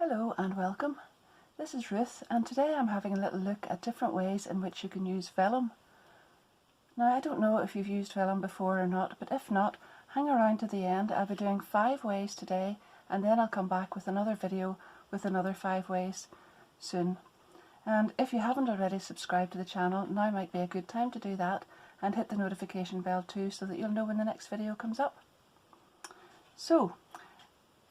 Hello and welcome. This is Ruth, and today I'm having a little look at different ways in which you can use vellum. Now, I don't know if you've used vellum before or not, but if not, hang around to the end. I'll be doing 5 ways today, and then I'll come back with another video with another 5 ways soon. And if you haven't already subscribed to the channel, now might be a good time to do that, and hit the notification bell too so that you'll know when the next video comes up. So,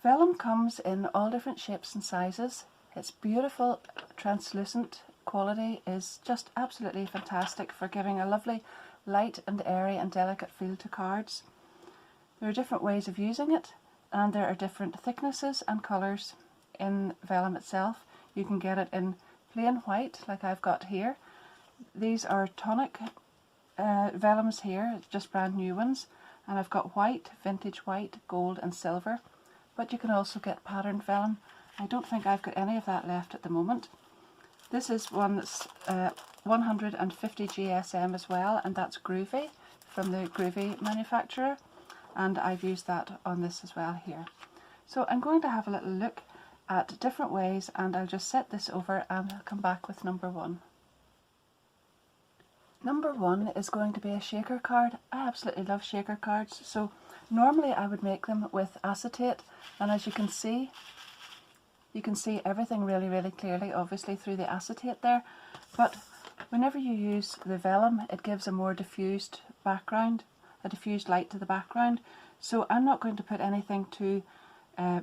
vellum comes in all different shapes and sizes. Its beautiful translucent quality is just absolutely fantastic for giving a lovely light and airy and delicate feel to cards. There are different ways of using it, and there are different thicknesses and colours in vellum itself. You can get it in plain white like I've got here. These are Tonic vellums here, just brand new ones, and I've got white, vintage white, gold and silver. But you can also get patterned vellum. I don't think I've got any of that left at the moment. This is one that's 150 GSM as well, and that's Groovy from the Groovy manufacturer, and I've used that on this as well here. So I'm going to have a little look at different ways, and I'll just set this over and I'll come back with number 1. Number 1 is going to be a shaker card. I absolutely love shaker cards, so normally I would make them with acetate, and as you can see everything really clearly, obviously through the acetate there, but whenever you use the vellum it gives a more diffused background, a diffused light to the background. So I'm not going to put anything too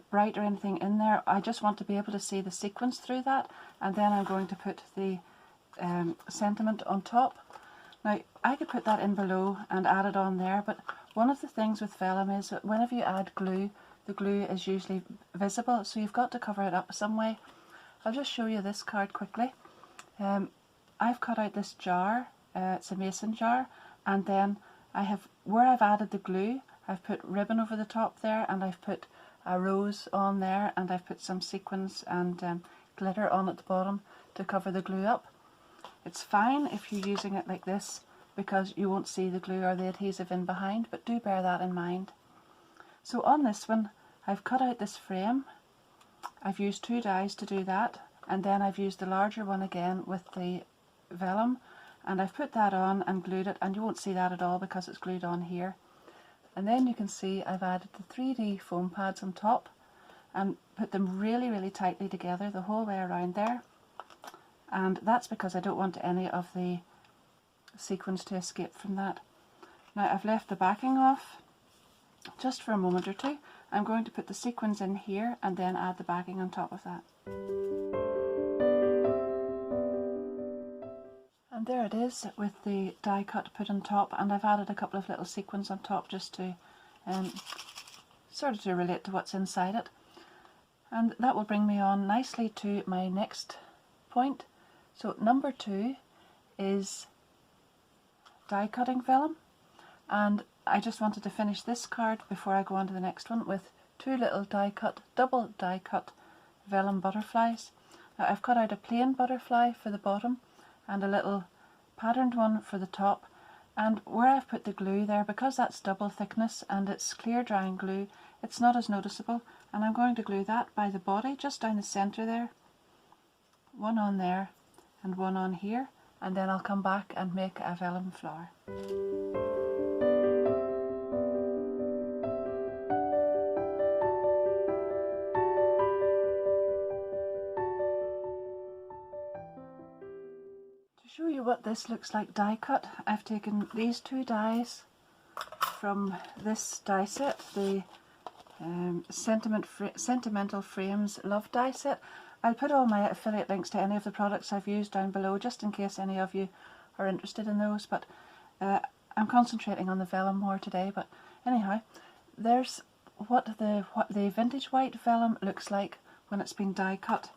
bright or anything in there. I just want to be able to see the sequence through that, and then I'm going to put the sentiment on top. Now, I could put that in below and add it on there, but one of the things with vellum is that whenever you add glue, the glue is usually visible, so you've got to cover it up some way. I'll just show you this card quickly. I've cut out this jar, it's a mason jar, and then where I've added the glue, I've put ribbon over the top there, and I've put a rose on there, and I've put some sequins and glitter on at the bottom to cover the glue up. It's fine if you're using it like this because you won't see the glue or the adhesive in behind, but do bear that in mind. So on this one I've cut out this frame. I've used 2 dies to do that, and then I've used the larger one again with the vellum, and I've put that on and glued it, and you won't see that at all because it's glued on here. And then you can see I've added the 3D foam pads on top and put them really tightly together the whole way around there. And that's because I don't want any of the sequins to escape from that. Now I've left the backing off just for a moment or two. I'm going to put the sequins in here and then add the backing on top of that. And there it is with the die cut put on top, and I've added a couple of little sequins on top just to sort of to relate to what's inside it. And that will bring me on nicely to my next point. So number 2 is die cutting vellum, and I just wanted to finish this card before I go on to the next one with 2 little double die cut vellum butterflies. Now I've cut out a plain butterfly for the bottom and a little patterned one for the top, and where I've put the glue there, because that's double thickness and it's clear drying glue, it's not as noticeable, and I'm going to glue that by the body just down the centre there. One on there and one on here, and then I'll come back and make a vellum flower. To show you what this looks like die cut, I've taken these 2 dies from this die set, the Sentimental Frames Love die set. I'll put all my affiliate links to any of the products I've used down below just in case any of you are interested in those, but I'm concentrating on the vellum more today. But anyhow, there's what the vintage white vellum looks like when it's been die cut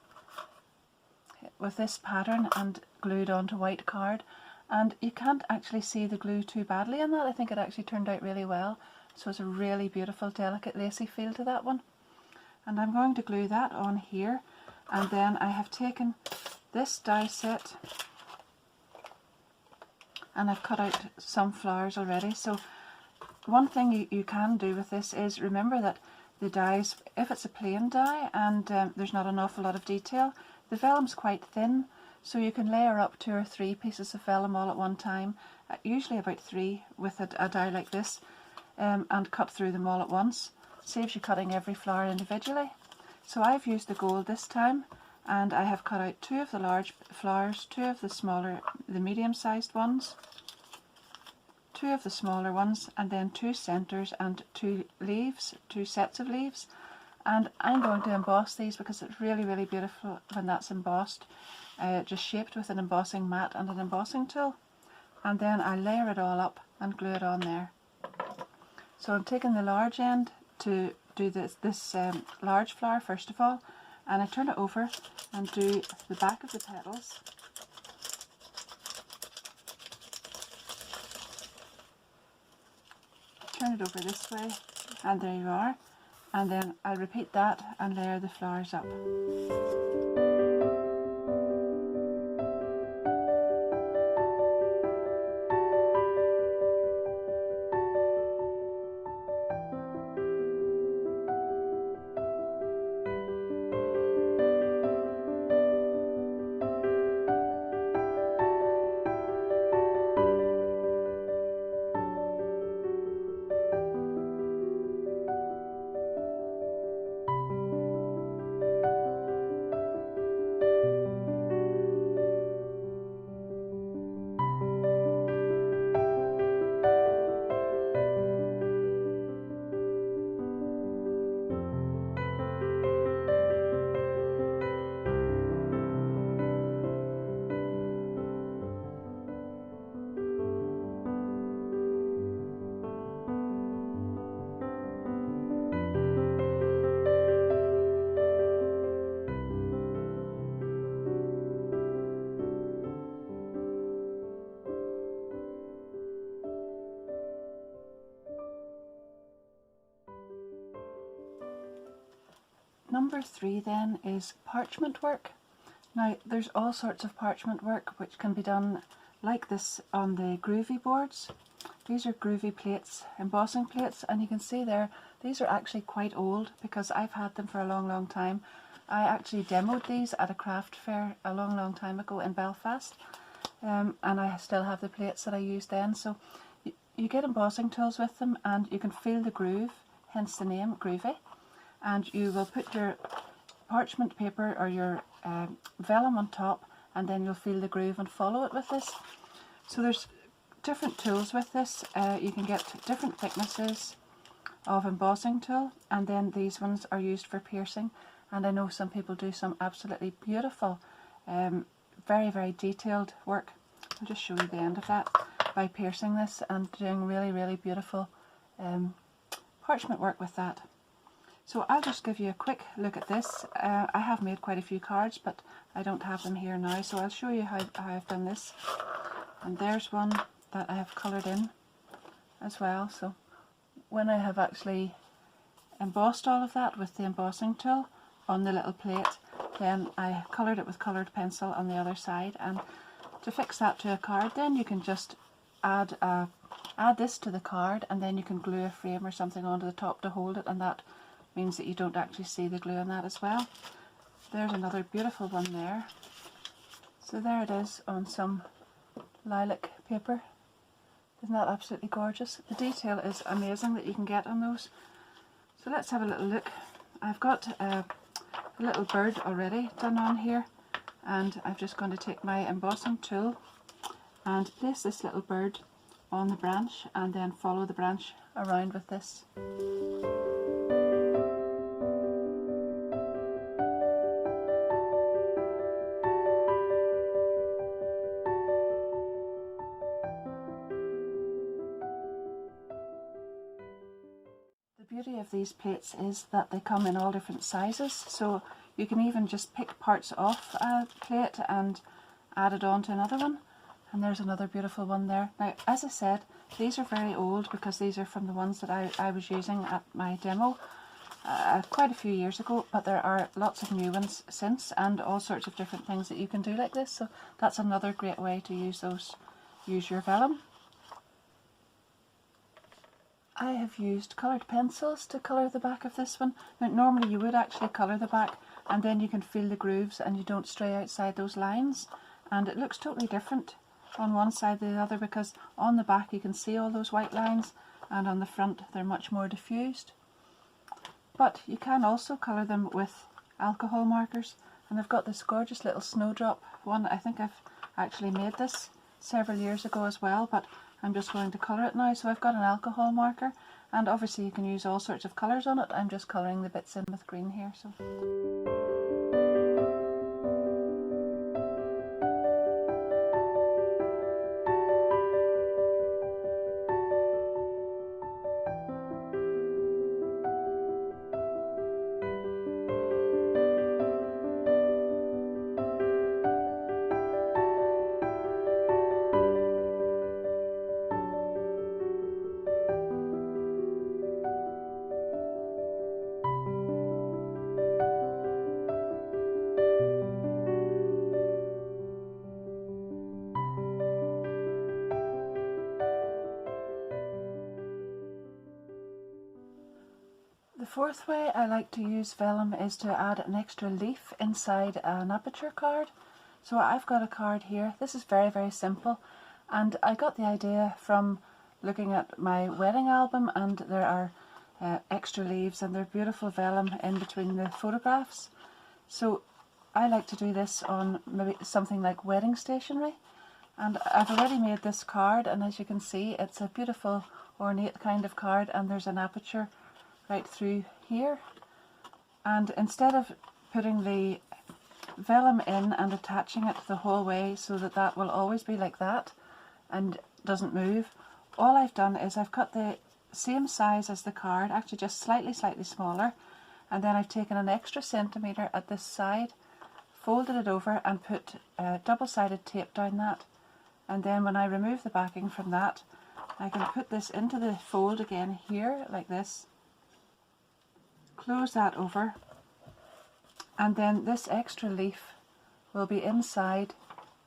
with this pattern and glued onto white card, and you can't actually see the glue too badly in that. I think it actually turned out really well, so it's a really beautiful delicate lacy feel to that one. And I'm going to glue that on here, and then I have taken this die set and I've cut out some flowers already. So one thing you can do with this is remember that the dies, if it's a plain die and there's not an awful lot of detail, the vellum's quite thin, so you can layer up 2 or 3 pieces of vellum all at one time, usually about 3 with a die like this, and cut through them all at once. Saves you cutting every flower individually. So I've used the gold this time, and I have cut out 2 of the large flowers, 2 of the smaller, the medium-sized ones, 2 of the smaller ones, and then 2 centres and 2 leaves, 2 sets of leaves. And I'm going to emboss these because it's really, really beautiful when that's embossed, just shaped with an embossing mat and an embossing tool. And then I layer it all up and glue it on there. So I'm taking the large end to do this large flower first of all, and I turn it over and do the back of the petals. Turn it over this way, and there you are. And then I'll repeat that and layer the flowers up. Number 3 then is parchment work. Now there's all sorts of parchment work which can be done like this on the groovy boards. These are groovy plates, embossing plates, and you can see there these are actually quite old because I've had them for a long, long time. I actually demoed these at a craft fair a long, long time ago in Belfast, and I still have the plates that I used then. So you get embossing tools with them and you can feel the groove, hence the name, groovy. And you will put your parchment paper or your vellum on top, and then you'll feel the groove and follow it with this. So there's different tools with this. You can get different thicknesses of embossing tool, and then these ones are used for piercing. And I know some people do some absolutely beautiful, very, very detailed work. I'll just show you the end of that by piercing this and doing really, really beautiful parchment work with that. So I'll just give you a quick look at this. I have made quite a few cards, but I don't have them here now, so I'll show you how I've done this. And there's one that I have coloured in as well. So when I have actually embossed all of that with the embossing tool on the little plate, then I coloured it with coloured pencil on the other side. And to fix that to a card, then you can just add this to the card, and then you can glue a frame or something onto the top to hold it, and that means that you don't actually see the glue on that as well. There's another beautiful one there. So there it is on some lilac paper. Isn't that absolutely gorgeous? The detail is amazing that you can get on those. So let's have a little look. I've got a little bird already done on here, and I'm just going to take my embossing tool and place this little bird on the branch and then follow the branch around with this. The beauty of these plates is that they come in all different sizes, so you can even just pick parts off a plate and add it on to another one. And there's another beautiful one there. Now, as I said, these are very old because these are from the ones that I was using at my demo quite a few years ago, but there are lots of new ones since and all sorts of different things that you can do like this, so that's another great way to use those. Use your vellum. I have used coloured pencils to colour the back of this one. Now, normally you would actually colour the back and then you can feel the grooves and you don't stray outside those lines, and it looks totally different on one side than the other, because on the back you can see all those white lines and on the front they're much more diffused. But you can also colour them with alcohol markers, and I've got this gorgeous little snowdrop one. I think I've actually made this several years ago as well, but I'm just going to colour it now. So I've got an alcohol marker, and obviously you can use all sorts of colours on it. I'm just colouring the bits in with green here. So. The fourth way I like to use vellum is to add an extra leaf inside an aperture card. So I've got a card here. This is very, very simple, and I got the idea from looking at my wedding album, and there are extra leaves and they're beautiful vellum in between the photographs. So I like to do this on maybe something like wedding stationery, and I've already made this card, and as you can see it's a beautiful ornate kind of card, and there's an aperture right through here. And instead of putting the vellum in and attaching it the whole way so that that will always be like that and doesn't move, all I've done is I've cut the same size as the card, actually just slightly smaller, and then I've taken an extra centimetre at this side, folded it over and put double-sided tape down that, and then when I remove the backing from that I can put this into the fold again here like this, close that over, and then this extra leaf will be inside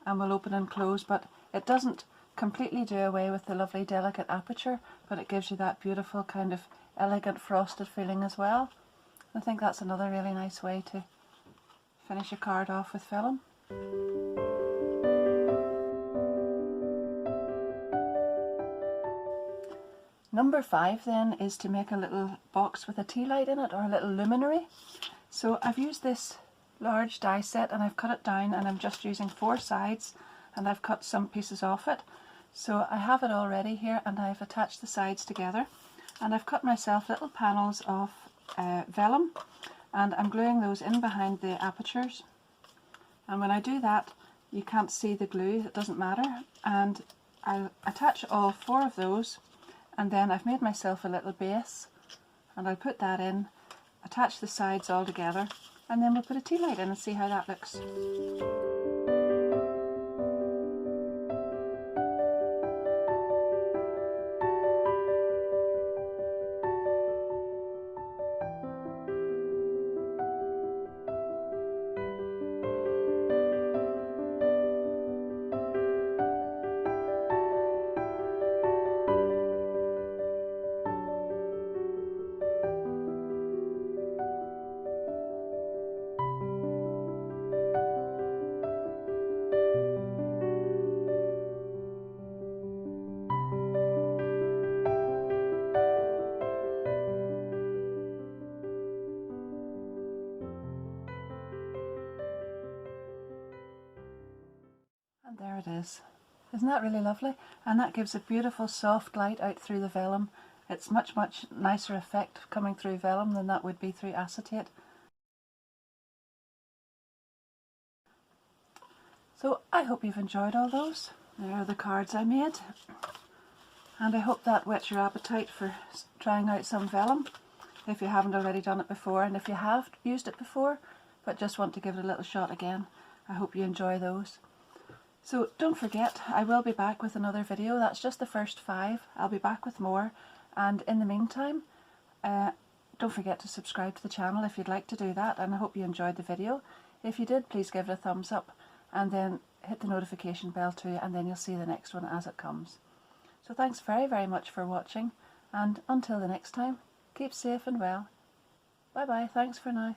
and will open and close, but it doesn't completely do away with the lovely delicate aperture, but it gives you that beautiful kind of elegant frosted feeling as well. I think that's another really nice way to finish a card off with vellum. Number 5 then is to make a little box with a tea light in it, or a little luminary. So I've used this large die set and I've cut it down, and I'm just using 4 sides, and I've cut some pieces off it. So I have it all ready here, and I've attached the sides together, and I've cut myself little panels of vellum, and I'm gluing those in behind the apertures. And when I do that, you can't see the glue, it doesn't matter, and I'll attach all 4 of those. And then I've made myself a little base, and I'll put that in, attach the sides all together, and then we'll put a tea light in and see how that looks. And there it is. Isn't that really lovely? And that gives a beautiful soft light out through the vellum. It's much nicer effect coming through vellum than that would be through acetate. So I hope you've enjoyed all those. There are the cards I made, and I hope that whets your appetite for trying out some vellum if you haven't already done it before, and if you have used it before but just want to give it a little shot again, I hope you enjoy those. So don't forget, I will be back with another video. That's just the first 5. I'll be back with more, and in the meantime don't forget to subscribe to the channel if you'd like to do that, and I hope you enjoyed the video. If you did, please give it a thumbs up, and then hit the notification bell too, and then you'll see the next one as it comes. So thanks very much for watching, And until the next time, keep safe and well. Bye bye, thanks for now.